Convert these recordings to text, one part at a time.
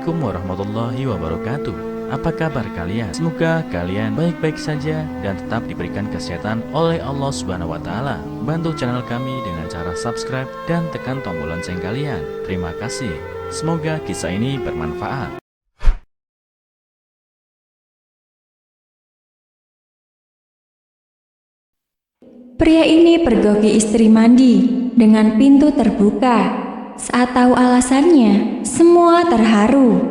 Assalamualaikum warahmatullahi wabarakatuh. Apa kabar kalian? Semoga kalian baik-baik saja dan tetap diberikan kesehatan oleh Allah Subhanahu wa taala. Bantu channel kami dengan cara subscribe dan tekan tombol lonceng kalian. Terima kasih. Semoga kisah ini bermanfaat. Pria ini pergoki istri mandi dengan pintu terbuka. Saat tahu alasannya, semua terharu.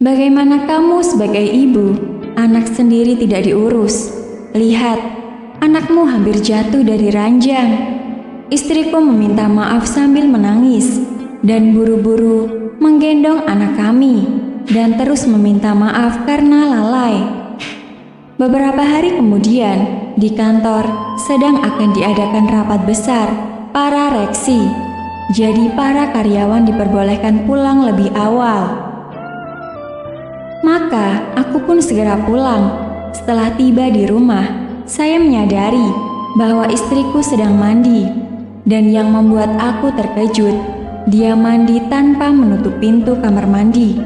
Bagaimana kamu sebagai ibu, anak sendiri tidak diurus? Lihat, anakmu hampir jatuh dari ranjang. Istriku meminta maaf sambil menangis dan buru-buru menggendong anak kami dan terus meminta maaf karena lalai. Beberapa hari kemudian, di kantor sedang akan diadakan rapat besar para reksi. Jadi para karyawan diperbolehkan pulang lebih awal. Maka aku pun segera pulang. Setelah tiba di rumah, saya menyadari bahwa istriku sedang mandi. Dan yang membuat aku terkejut, dia mandi tanpa menutup pintu kamar mandi.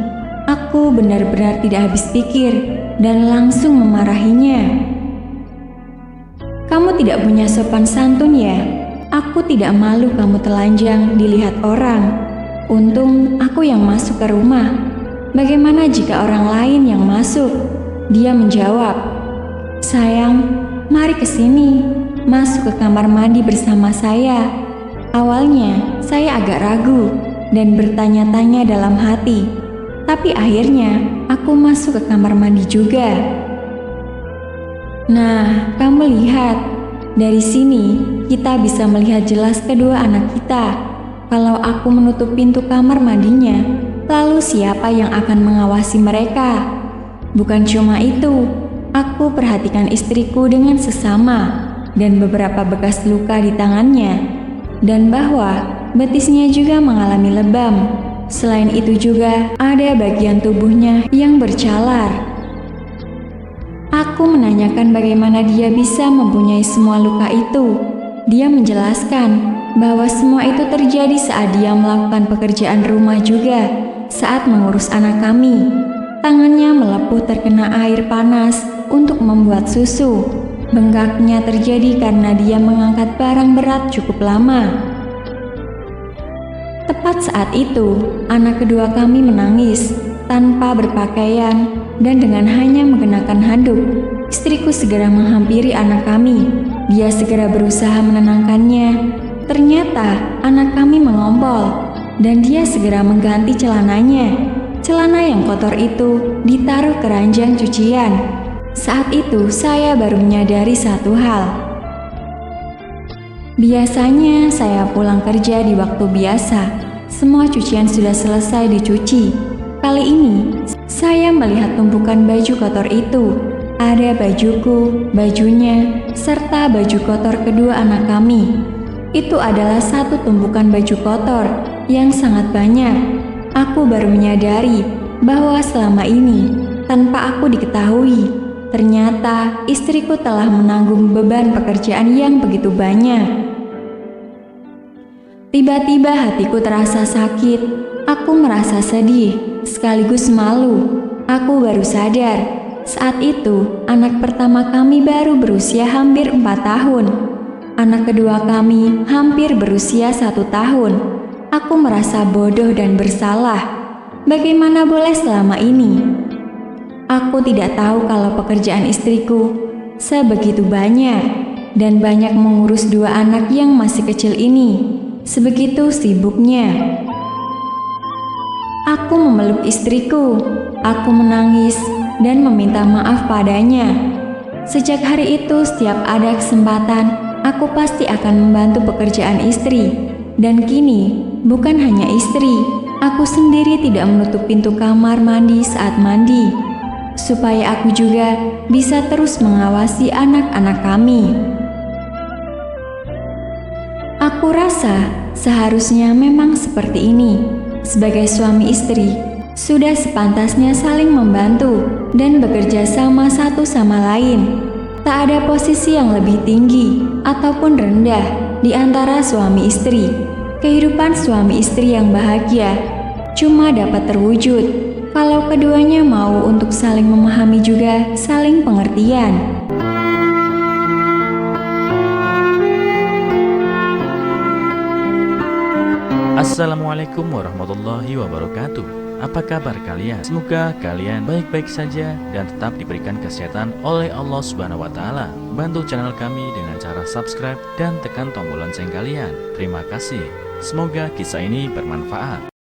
Aku benar-benar tidak habis pikir dan langsung memarahinya. Kamu tidak punya sopan santun ya? Aku tidak malu kamu telanjang dilihat orang. Untung aku yang masuk ke rumah. Bagaimana jika orang lain yang masuk? Dia menjawab, sayang, mari ke sini, masuk ke kamar mandi bersama saya. Awalnya saya agak ragu dan bertanya-tanya dalam hati. Tapi akhirnya aku masuk ke kamar mandi juga. Nah, kamu lihat, dari sini kita bisa melihat jelas kedua anak kita. Kalau aku menutup pintu kamar mandinya, lalu siapa yang akan mengawasi mereka? Bukan cuma itu, aku perhatikan istriku dengan sesama dan beberapa bekas luka di tangannya, dan bahwa betisnya juga mengalami lebam. Selain itu juga ada bagian tubuhnya yang bercalar. Aku menanyakan bagaimana dia bisa mempunyai semua luka itu. Dia menjelaskan bahwa semua itu terjadi saat dia melakukan pekerjaan rumah juga saat mengurus anak kami. Tangannya melepuh terkena air panas untuk membuat susu. Bengkaknya terjadi karena dia mengangkat barang berat cukup lama. Tepat saat itu, anak kedua kami menangis tanpa berpakaian dan dengan hanya mengenakan handuk. Istriku segera menghampiri anak kami. Dia segera berusaha menenangkannya. Ternyata anak kami mengompol dan dia segera mengganti celananya. Celana yang kotor itu ditaruh ke ranjang cucian. Saat itu saya baru menyadari satu hal. Biasanya saya pulang kerja di waktu biasa. Semua cucian sudah selesai dicuci. Kali ini saya melihat tumpukan baju kotor itu. Ada bajuku, bajunya, serta baju kotor kedua anak kami. Itu adalah satu tumpukan baju kotor yang sangat banyak. Aku baru menyadari bahwa selama ini, tanpa aku diketahui, ternyata istriku telah menanggung beban pekerjaan yang begitu banyak. Tiba-tiba hatiku terasa sakit. Aku merasa sedih, sekaligus malu. Aku baru sadar, saat itu anak pertama kami baru berusia hampir 4 tahun. Anak kedua kami hampir berusia 1 tahun. Aku merasa bodoh dan bersalah. Bagaimana boleh selama ini? Aku tidak tahu kalau pekerjaan istriku sebegitu banyak dan banyak mengurus 2 anak yang masih kecil ini. Sebegitu sibuknya. Aku memeluk istriku. Aku menangis dan meminta maaf padanya. Sejak hari itu, setiap ada kesempatan, aku pasti akan membantu pekerjaan istri. Dan kini, bukan hanya istri, aku sendiri tidak menutup pintu kamar mandi saat mandi, supaya aku juga bisa terus mengawasi anak-anak kami. Aku rasa seharusnya memang seperti ini. Sebagai suami istri, sudah sepantasnya saling membantu dan bekerja sama satu sama lain. Tak ada posisi yang lebih tinggi ataupun rendah di antara suami istri. Kehidupan suami istri yang bahagia cuma dapat terwujud kalau keduanya mau untuk saling memahami juga saling pengertian. Assalamualaikum warahmatullahi wabarakatuh. Apa kabar kalian? Semoga kalian baik-baik saja dan tetap diberikan kesehatan oleh Allah Subhanahu wa taala. Bantu channel kami dengan cara subscribe dan tekan tombol lonceng kalian. Terima kasih. Semoga kisah ini bermanfaat.